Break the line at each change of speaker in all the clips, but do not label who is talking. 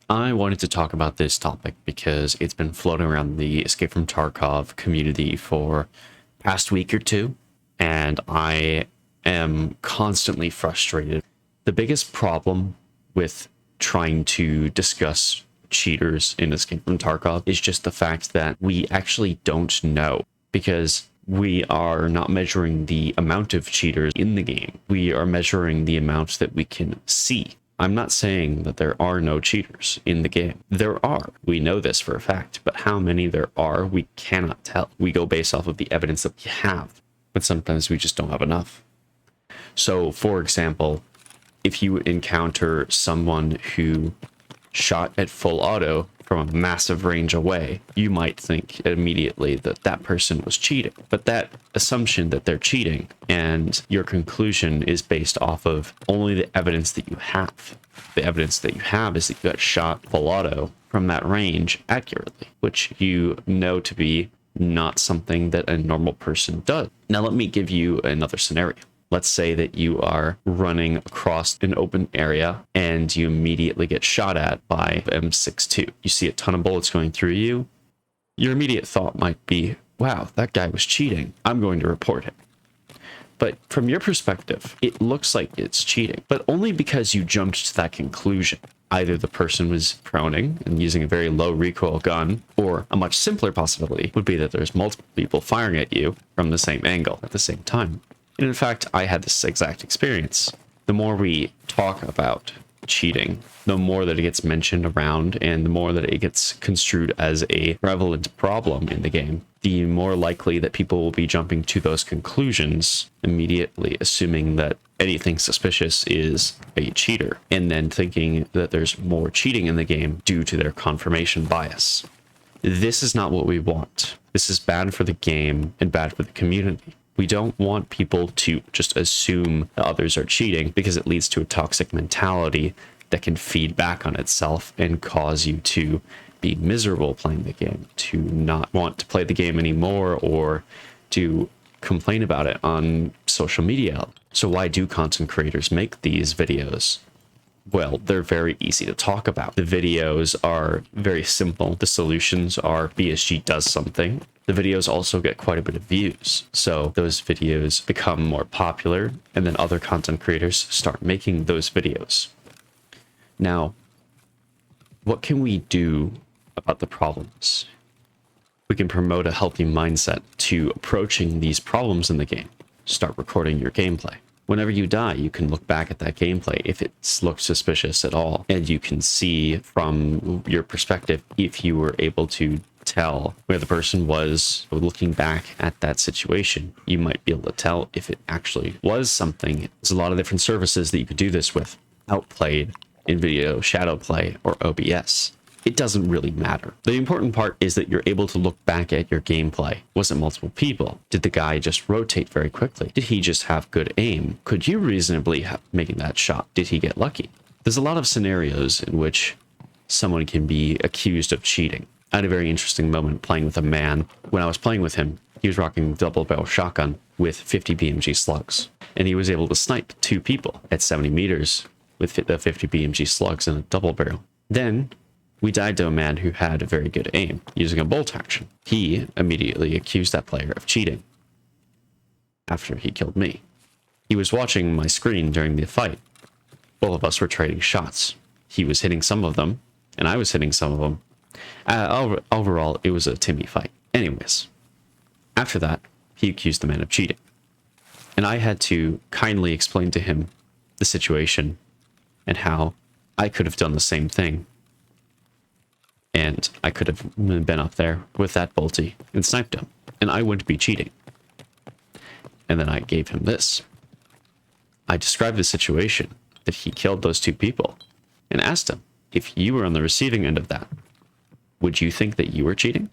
I wanted to talk about this topic because it's been floating around the Escape from Tarkov community for past week or two, and I am constantly frustrated. The biggest problem with trying to discuss cheaters in Escape from Tarkov is just the fact that we actually don't know, because we are not measuring the amount of cheaters in the game. We are measuring the amount that we can see. I'm not saying that there are no cheaters in the game. There are. We know this for a fact, but how many there are, we cannot tell. We go based off of the evidence that we have, but sometimes we just don't have enough. So, for example, if you encounter someone who shot at full auto from a massive range away, you might think immediately that that person was cheating. But that assumption that they're cheating and your conclusion is based off of only the evidence that you have. The evidence that you have is that you got shot full auto from that range accurately, which you know to be not something that a normal person does. Now, let me give you another scenario. Let's say that you are running across an open area and you immediately get shot at by M62. You see a ton of bullets going through you. Your immediate thought might be, wow, that guy was cheating. I'm going to report him. But from your perspective, it looks like it's cheating, but only because you jumped to that conclusion. Either the person was proning and using a very low recoil gun, or a much simpler possibility would be that there's multiple people firing at you from the same angle at the same time. And in fact, I had this exact experience. The more we talk about cheating, the more that it gets mentioned around and the more that it gets construed as a prevalent problem in the game, the more likely that people will be jumping to those conclusions immediately, assuming that anything suspicious is a cheater, and then thinking that there's more cheating in the game due to their confirmation bias. This is not what we want. This is bad for the game and bad for the community. We don't want people to just assume that others are cheating, because it leads to a toxic mentality that can feed back on itself and cause you to be miserable playing the game, to not want to play the game anymore, or to complain about it on social media. So why do content creators make these videos? Well, they're very easy to talk about. The videos are very simple. The solutions are BSG does something. The videos also get quite a bit of views. So those videos become more popular, and then other content creators start making those videos. Now, what can we do about the problems? We can promote a healthy mindset to approaching these problems in the game. Start recording your gameplay. Whenever you die, you can look back at that gameplay if it looks suspicious at all, and you can see from your perspective if you were able to tell where the person was. Looking back at that situation, you might be able to tell if it actually was something. There's a lot of different services that you could do this with: Outplayed, InVideo, Shadowplay, or OBS. It doesn't really matter. The important part is that you're able to look back at your gameplay. Was it multiple people? Did the guy just rotate very quickly? Did he just have good aim? Could you reasonably have making that shot? Did he get lucky? There's a lot of scenarios in which someone can be accused of cheating. I had a very interesting moment playing with a man. When I was playing with him, he was rocking double barrel shotgun with 50 BMG slugs, and he was able to snipe 2 people at 70 meters with the 50 BMG slugs in a double barrel. Then we died to a man who had a very good aim using a bolt action. He immediately accused that player of cheating after he killed me. He was watching my screen during the fight. Both of us were trading shots. He was hitting some of them, and I was hitting some of them. Overall, it was a Timmy fight. Anyways, after that, he accused the man of cheating. And I had to kindly explain to him the situation and how I could have done the same thing. And I could have been up there with that bolty and sniped him, and I wouldn't be cheating. And then I gave him this. I described the situation that he killed those 2 people and asked him, if you were on the receiving end of that, would you think that you were cheating?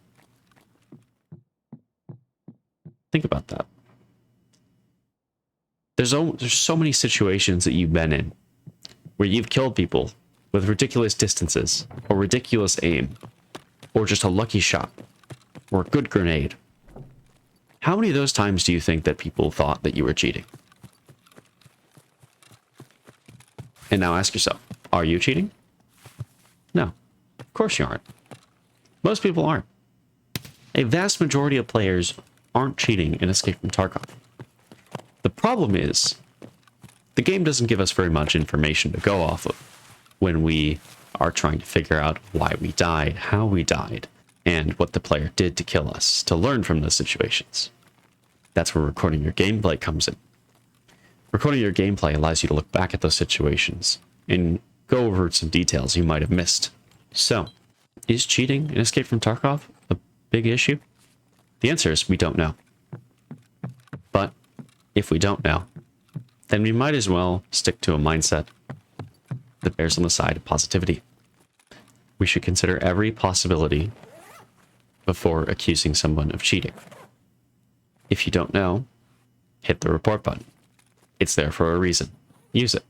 Think about that. There's so many situations that you've been in where you've killed people with ridiculous distances, or ridiculous aim, or just a lucky shot, or a good grenade. How many of those times do you think that people thought that you were cheating? And now ask yourself, are you cheating? No. Of course you aren't. Most people aren't. A vast majority of players aren't cheating in Escape from Tarkov. The problem is, the game doesn't give us very much information to go off of when we are trying to figure out why we died, how we died, and what the player did to kill us, to learn from those situations. That's where recording your gameplay comes in. Recording your gameplay allows you to look back at those situations and go over some details you might have missed. So, is cheating in Escape from Tarkov a big issue? The answer is we don't know. But if we don't know, then we might as well stick to a mindset that bears on the side of positivity. We should consider every possibility before accusing someone of cheating. If you don't know, hit the report button. It's there for a reason. Use it.